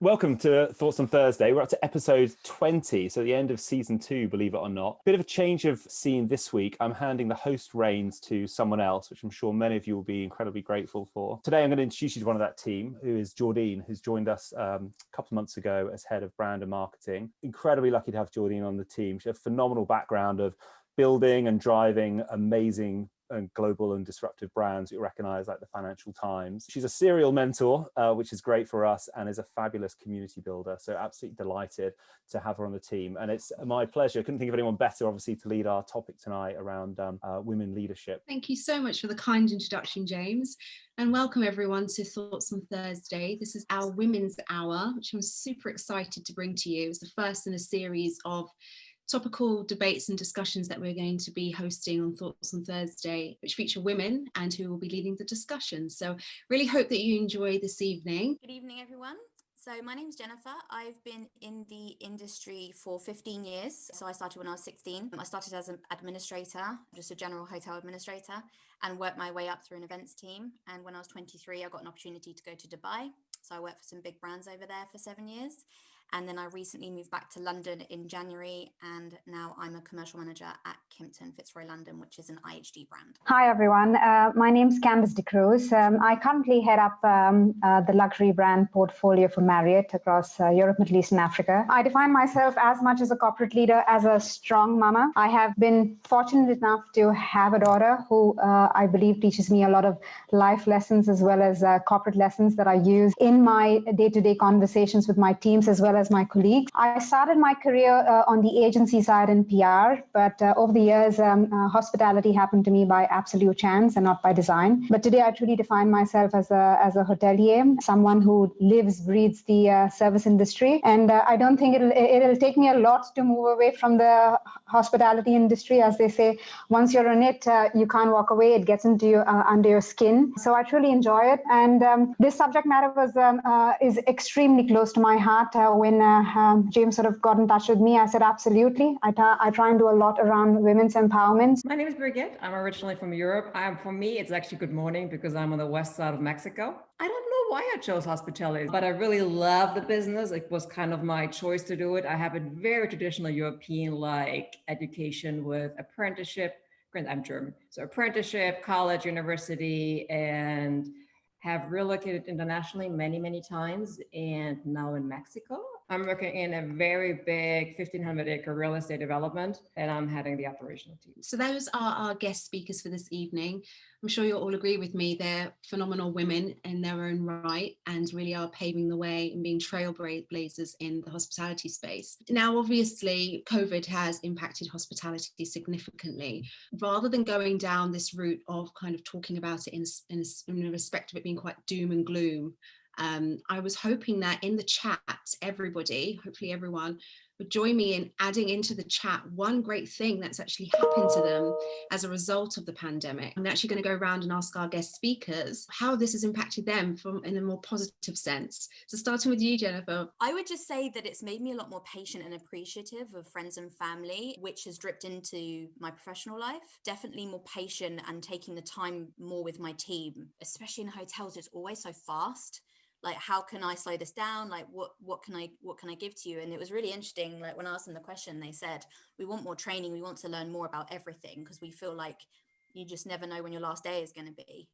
Welcome to Thoughts on Thursday. We're up to episode 20, so the end of season 2, believe it or not. Bit of a change of scene this week. I'm handing the host reins to someone else, which I'm sure many of you will be incredibly grateful for. Today, I'm going to introduce you to one of that team, who is Jordine, who's joined us a couple of months ago as head of brand and marketing. Incredibly lucky to have Jordine on the team. She has a phenomenal background of building and driving amazing and global and disruptive brands you recognize, like the Financial Times. She's a serial mentor, which is great for us, and is a fabulous community builder. So absolutely delighted to have her on the team. And it's my pleasure. Couldn't think of anyone better, obviously, to lead our topic tonight around women leadership. Thank you so much for the kind introduction, James. And welcome everyone to Thoughts on Thursday. This is our Women's Hour, which I'm super excited to bring to you. It's the first in a series of topical debates and discussions that we're going to be hosting on Thoughts on Thursday, which feature women and who will be leading the discussion. So really hope that you enjoy this evening. Good evening, everyone. So my name's Jennifer. I've been in the industry for 15 years. So I started when I was 16. I started as an administrator, just a general hotel administrator, and worked my way up through an events team. And when I was 23, I got an opportunity to go to Dubai. So I worked for some big brands over there for 7 years. And then I recently moved back to London in January, and now I'm a commercial manager at Kimpton Fitzroy London, which is an IHG brand. Hi, everyone. My name's Candice de Cruz. I currently head up the luxury brand portfolio for Marriott across Europe, Middle East, and Africa. I define myself as much as a corporate leader as a strong mama. I have been fortunate enough to have a daughter who I believe teaches me a lot of life lessons as well as corporate lessons that I use in my day-to-day conversations with my teams as well as my colleagues. I started my career on the agency side in PR, but over the years, hospitality happened to me by absolute chance and not by design. But today I truly define myself as a hotelier, someone who lives, breathes the service industry. And I don't think it'll take me a lot to move away from the hospitality industry. As they say, once you're in it, you can't walk away. It gets into you, under your skin. So I truly enjoy it. And this subject matter is extremely close to my heart. When James sort of got in touch with me, I said, absolutely. I try and do a lot around women's empowerment. My name is Birgit. I'm originally from Europe. For me, it's actually good morning because I'm on the west side of Mexico. I don't know why I chose hospitality, but I really love the business. It was kind of my choice to do it. I have a very traditional European-like education with apprenticeship. I'm German. So apprenticeship, college, university, and have relocated internationally many, many times, and now in Mexico. I'm working in a very big 1,500-acre real estate development, and I'm heading the operational team. So those are our guest speakers for this evening. I'm sure you'll all agree with me, they're phenomenal women in their own right and really are paving the way and being trailblazers in the hospitality space. Now, obviously, COVID has impacted hospitality significantly. Rather than going down this route of kind of talking about it in respect of it being quite doom and gloom, I was hoping that in the chat, everybody, hopefully everyone, would join me in adding into the chat one great thing that's actually happened to them as a result of the pandemic. I'm actually going to go around and ask our guest speakers how this has impacted them in a more positive sense. So starting with you, Jennifer. I would just say that it's made me a lot more patient and appreciative of friends and family, which has dripped into my professional life. Definitely more patient and taking the time more with my team, especially in hotels. It's always so fast. Like, how can I slow this down? Like, what can I give to you? And it was really interesting. Like, when I asked them the question, they said, we want more training. We want to learn more about everything because we feel like you just never know when your last day is going to be.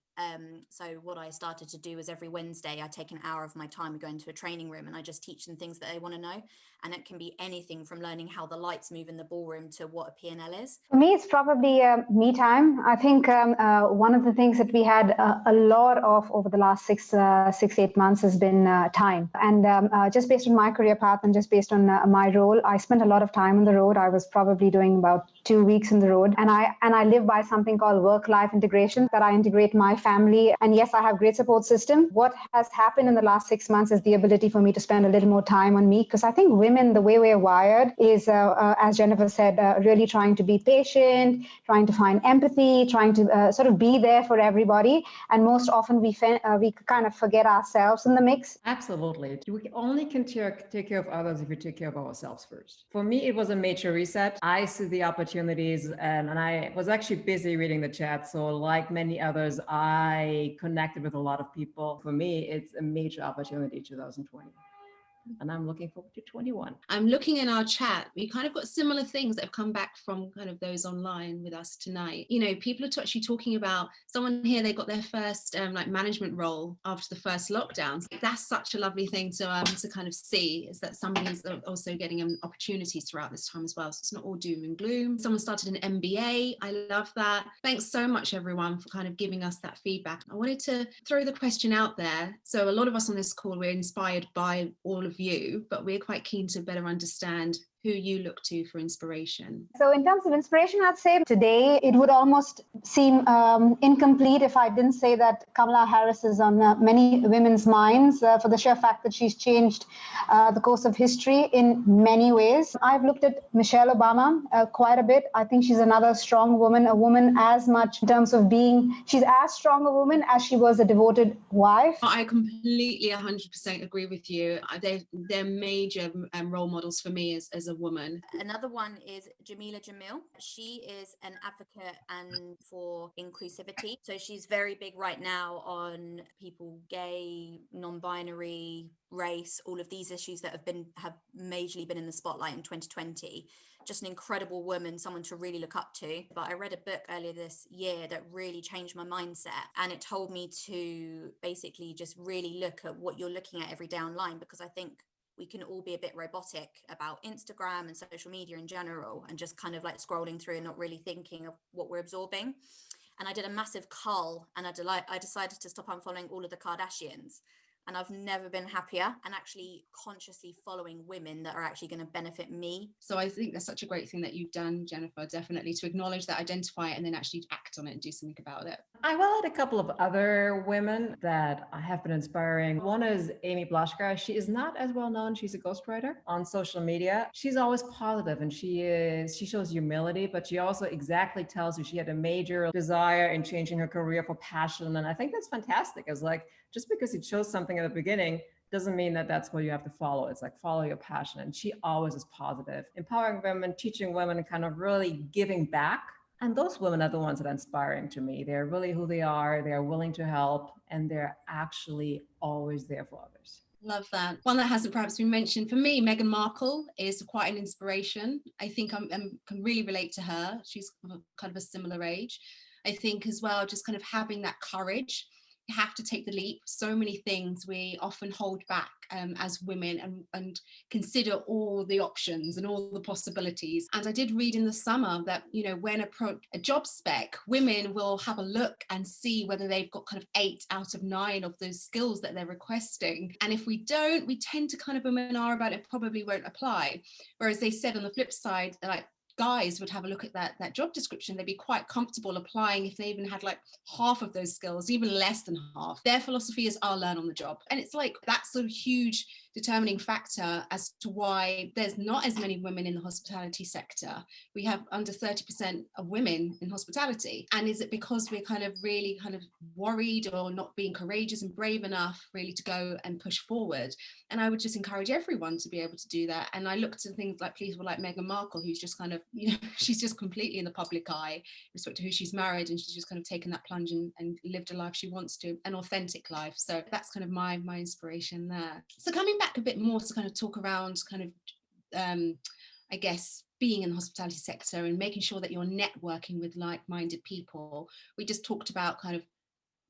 So what I started to do is every Wednesday, I take an hour of my time, we go into a training room and I just teach them things that they want to know. And it can be anything from learning how the lights move in the ballroom to what a P&L is. For me, it's probably me time. I think one of the things that we had a lot of over the last 8 months has been time. And just based on my career path and just based on my role, I spent a lot of time on the road. I was probably doing about 2 weeks on the road. And I live by something called work-life integration, that I integrate my family. And yes, I have great support system. What has happened in the last 6 months is the ability for me to spend a little more time on me. Because I think women, the way we're wired is, as Jennifer said, really trying to be patient, trying to find empathy, trying to sort of be there for everybody. And most often we kind of forget ourselves in the mix. Absolutely. We only can take care of others if we take care of ourselves first. For me, it was a major reset. I see the opportunities and I was actually busy reading the chat. So like many others, I connected with a lot of people. For me, it's a major opportunity 2020. and I'm looking forward to 21. I'm looking in our chat. We kind of got similar things that have come back from kind of those online with us tonight. You know, people are actually talking about someone here, they got their first like management role after the first lockdown. So that's such a lovely thing to kind of see, is that somebody's also getting opportunities throughout this time as well. So it's not all doom and gloom. Someone started an MBA. I love that. Thanks so much, everyone, for kind of giving us that feedback. I wanted to throw the question out there. So a lot of us on this call, we're inspired by all of you, but we're quite keen to better understand who you look to for inspiration. So in terms of inspiration, I'd say today it would almost seem incomplete if I didn't say that Kamala Harris is on many women's minds for the sheer fact that she's changed the course of history in many ways. I've looked at Michelle Obama quite a bit. I think she's another strong woman, a woman as much in terms of she's as strong a woman as she was a devoted wife. I completely 100% agree with you. They're major role models for me as a woman. Another one is Jamila Jamil. She is an advocate and for inclusivity. So she's very big right now on people gay, non-binary, race, all of these issues that have majorly been in the spotlight in 2020. Just an incredible woman, someone to really look up to. But I read a book earlier this year that really changed my mindset, and it told me to basically just really look at what you're looking at every day online, because I think we can all be a bit robotic about Instagram and social media in general, and just kind of like scrolling through and not really thinking of what we're absorbing. And I did a massive cull, and I decided to stop unfollowing all of the Kardashians. And I've never been happier, and actually consciously following women that are actually going to benefit me. So I think that's such a great thing that you've done, Jennifer, definitely, to acknowledge that, identify it, and then actually act on it and do something about it. I will add a couple of other women that I have been inspiring. One is Amy Blaschka. She is not as well known. She's a ghostwriter on social media. She's always positive, and she shows humility, but she also exactly tells you she had a major desire in changing her career for passion. And I think that's fantastic. It's like, just because you chose something at the beginning doesn't mean that that's what you have to follow. It's like, follow your passion. And she always is positive, empowering women, teaching women, and kind of really giving back. And those women are the ones that are inspiring to me. They're really who they are. They're willing to help, and they're actually always there for others. Love that. One that hasn't perhaps been mentioned for me, Meghan Markle, is quite an inspiration. I think I can really relate to her. She's kind of a similar age. I think as well, just kind of having that courage. You have to take the leap. So many things we often hold back as women, and consider all the options and all the possibilities. And I did read in the summer that, you know, when a job spec, women will have a look and see whether they've got kind of 8 out of 9 of those skills that they're requesting. And if we don't, we tend to kind of women are about it, probably won't apply. Whereas they said on the flip side, like, guys would have a look at that job description. They'd be quite comfortable applying if they even had like half of those skills, even less than half. Their philosophy is, I'll learn on the job. And it's like that sort of huge determining factor as to why there's not as many women in the hospitality sector. We have under 30% of women in hospitality. And is it because we're kind of really kind of worried or not being courageous and brave enough really to go and push forward? And I would just encourage everyone to be able to do that. And I looked at things like people like Meghan Markle, who's just kind of, you know, she's just completely in the public eye with respect to who she's married, and she's just kind of taken that plunge and lived a life she wants to, an authentic life. So that's kind of my inspiration there. So coming back a bit more to kind of talk around kind of, I guess, being in the hospitality sector and making sure that you're networking with like-minded people. We just talked about kind of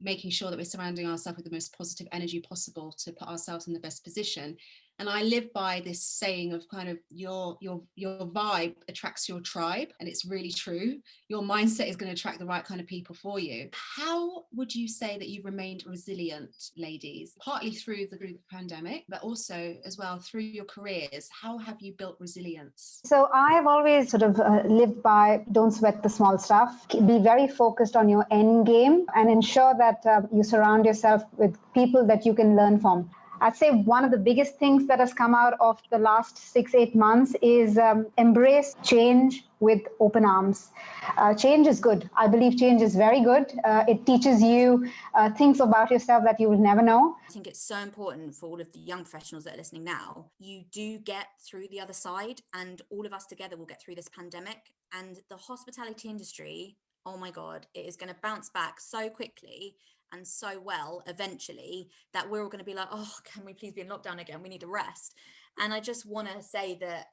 making sure that we're surrounding ourselves with the most positive energy possible to put ourselves in the best position. And I live by this saying of kind of your vibe attracts your tribe, and it's really true. Your mindset is going to attract the right kind of people for you. How would you say that you've remained resilient, ladies, partly through the pandemic, but also as well through your careers? How have you built resilience? So I've always sort of lived by, don't sweat the small stuff. Be very focused on your end game and ensure that you surround yourself with people that you can learn from. I'd say one of the biggest things that has come out of the last 6-8 months is embrace change with open arms. Change is good. I believe change is very good. It teaches you things about yourself that you will never know. I think it's so important for all of the young professionals that are listening now. You do get through the other side, and all of us together will get through this pandemic. And the hospitality industry, oh my God, it is going to bounce back so quickly. and so well eventually that we're all going to be like, oh, can we please be in lockdown again? We need a rest. And I just want to say that,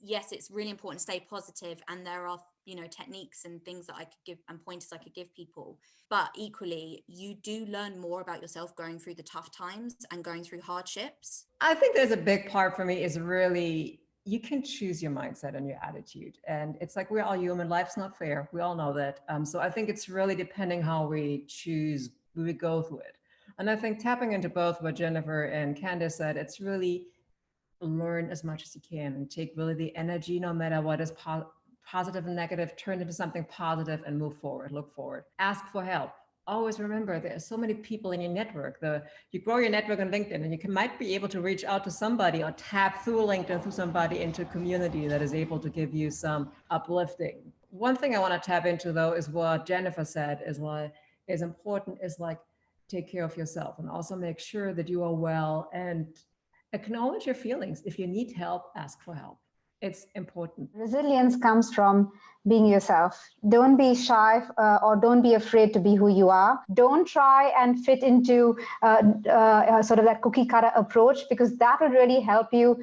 yes, it's really important to stay positive, and there are, you know, techniques and things that I could give and pointers I could give people, but equally you do learn more about yourself going through the tough times and going through hardships. I think there's a big part for me is really, you can choose your mindset and your attitude. And it's like, we're all human. Life's not fair. We all know that. So I think it's really depending how we choose, we go through it. And I think tapping into both what Jennifer and Candice said, it's really learn as much as you can and take really the energy, no matter what is positive and negative, turn into something positive and move forward, look forward. Ask for help. Always remember, there are so many people in your network. You grow your network on LinkedIn, and you might be able to reach out to somebody or tap through LinkedIn through somebody into a community that is able to give you some uplifting. One thing I want to tap into, though, is what Jennifer said is important, is like, take care of yourself and also make sure that you are well and acknowledge your feelings. If you need help, ask for help. It's important. Resilience comes from being yourself. Don't be shy or don't be afraid to be who you are. Don't try and fit into sort of that cookie cutter approach, because that will really help you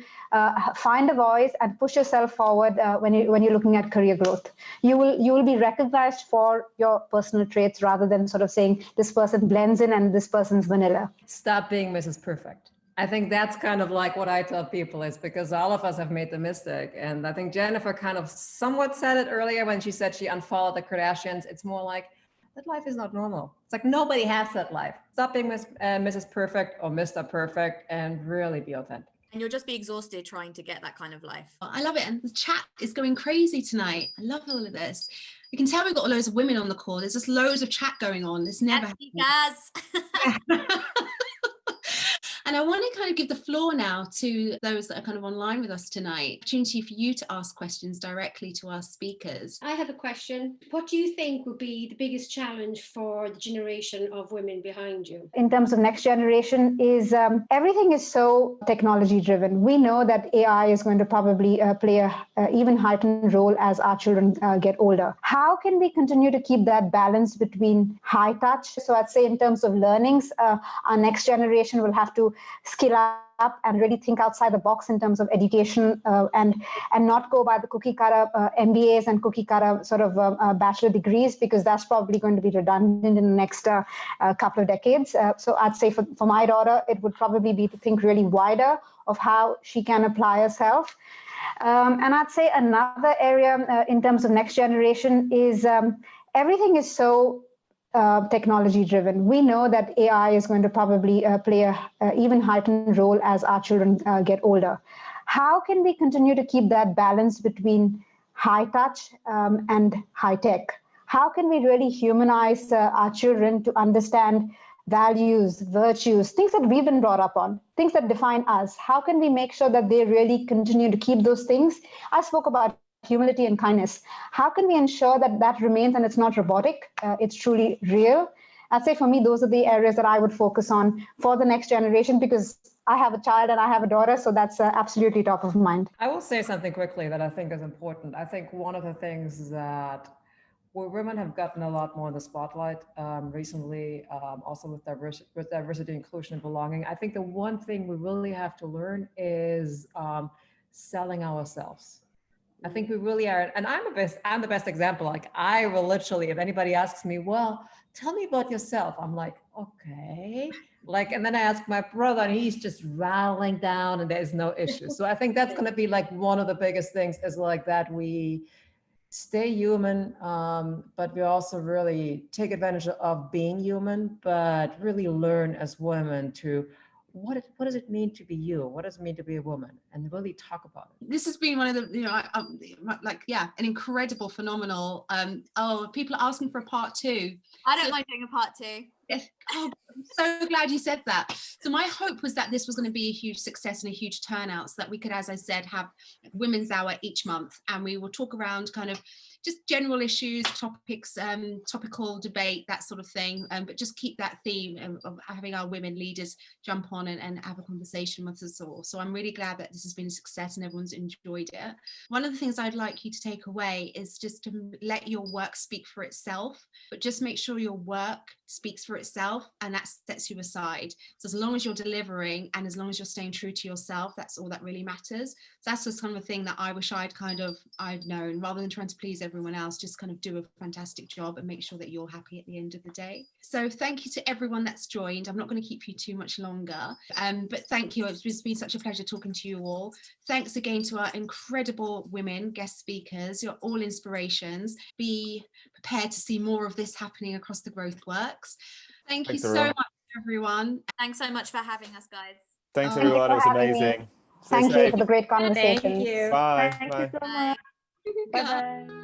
find a voice and push yourself forward when you're looking at career growth. You will be recognized for your personal traits rather than sort of saying this person blends in and this person's vanilla. Stop being Mrs. Perfect. I think that's kind of like what I tell people, is because all of us have made the mistake. And I think Jennifer kind of somewhat said it earlier when she said she unfollowed the Kardashians. It's more like, that life is not normal. It's like, nobody has that life. Stop being Mrs. Perfect or Mr. Perfect and really be authentic. And you'll just be exhausted trying to get that kind of life. I love it. And the chat is going crazy tonight. I love all of this. You can tell we've got loads of women on the call. There's just loads of chat going on. It's never happened. And I want to kind of give the floor now to those that are kind of online with us tonight. Opportunity for you to ask questions directly to our speakers. I have a question. What do you think would be the biggest challenge for the generation of women behind you? In terms of next generation, is everything is so technology driven. We know that AI is going to probably play a even heightened role as our children get older. How can we continue to keep that balance between high touch? So I'd say in terms of learnings, our next generation will have to skill up and really think outside the box in terms of education and not go by the cookie cutter MBAs and cookie cutter sort of bachelor degrees, because that's probably going to be redundant in the next couple of decades. So I'd say for my daughter, it would probably be to think really wider of how she can apply herself. And I'd say another area in terms of next generation is everything is so technology driven. We know that AI is going to probably play a even heightened role as our children get older. How can we continue to keep that balance between high touch and high tech? How can we really humanize our children to understand values, virtues, things that we've been brought up on, things that define us? How can we make sure that they really continue to keep those things? I spoke about humility and kindness. How can we ensure that that remains and it's not robotic, it's truly real? I'd say for me, those are the areas that I would focus on for the next generation, because I have a child and I have a daughter, so that's absolutely top of mind. I will say something quickly that I think is important. I think one of the things that where women have gotten a lot more in the spotlight recently, also with diversity, inclusion, and belonging. I think the one thing we really have to learn is selling ourselves. I think we really are, and I'm the best example. Like, I will literally, if anybody asks me, well, tell me about yourself, I'm like, okay. Like, and then I ask my brother and he's just rattling down and there's no issue. So I think that's going to be like one of the biggest things, is like that we stay human, but we also really take advantage of being human, but really learn as women to what does it mean to be you? What does it mean to be a woman? And really talk about it. This has been one of the, an incredible, phenomenal. People are asking for a part 2. I don't mind doing a part 2. Yes. Oh, I'm so glad you said that. So my hope was that this was going to be a huge success and a huge turnout, so that we could, as I said, have Women's Hour each month, and we will talk around kind of just general issues, topics, topical debate, that sort of thing, but just keep that theme of having our women leaders jump on and have a conversation with us all. So I'm really glad that this has been a success and everyone's enjoyed it. One of the things I'd like you to take away is just to let your work speak for itself, but just make sure your work speaks for itself, and that sets you aside. So as long as you're delivering and as long as you're staying true to yourself, that's all that really matters. So that's just kind of a thing that I wish I'd known, rather than trying to please everyone else, just kind of do a fantastic job and make sure that you're happy at the end of the day. So thank you to everyone that's joined. I'm not going to keep you too much longer, but thank you. It's been such a pleasure talking to you all. Thanks again to our incredible women guest speakers. You're all inspirations. Be prepared to see more of this happening across the Growth Works. Thanks you so much, everyone. Thanks so much for having us, guys. Thanks, everyone. It was amazing. Thank you for the great conversation. Thank you. Bye. Thank Bye. you so much. Bye-bye.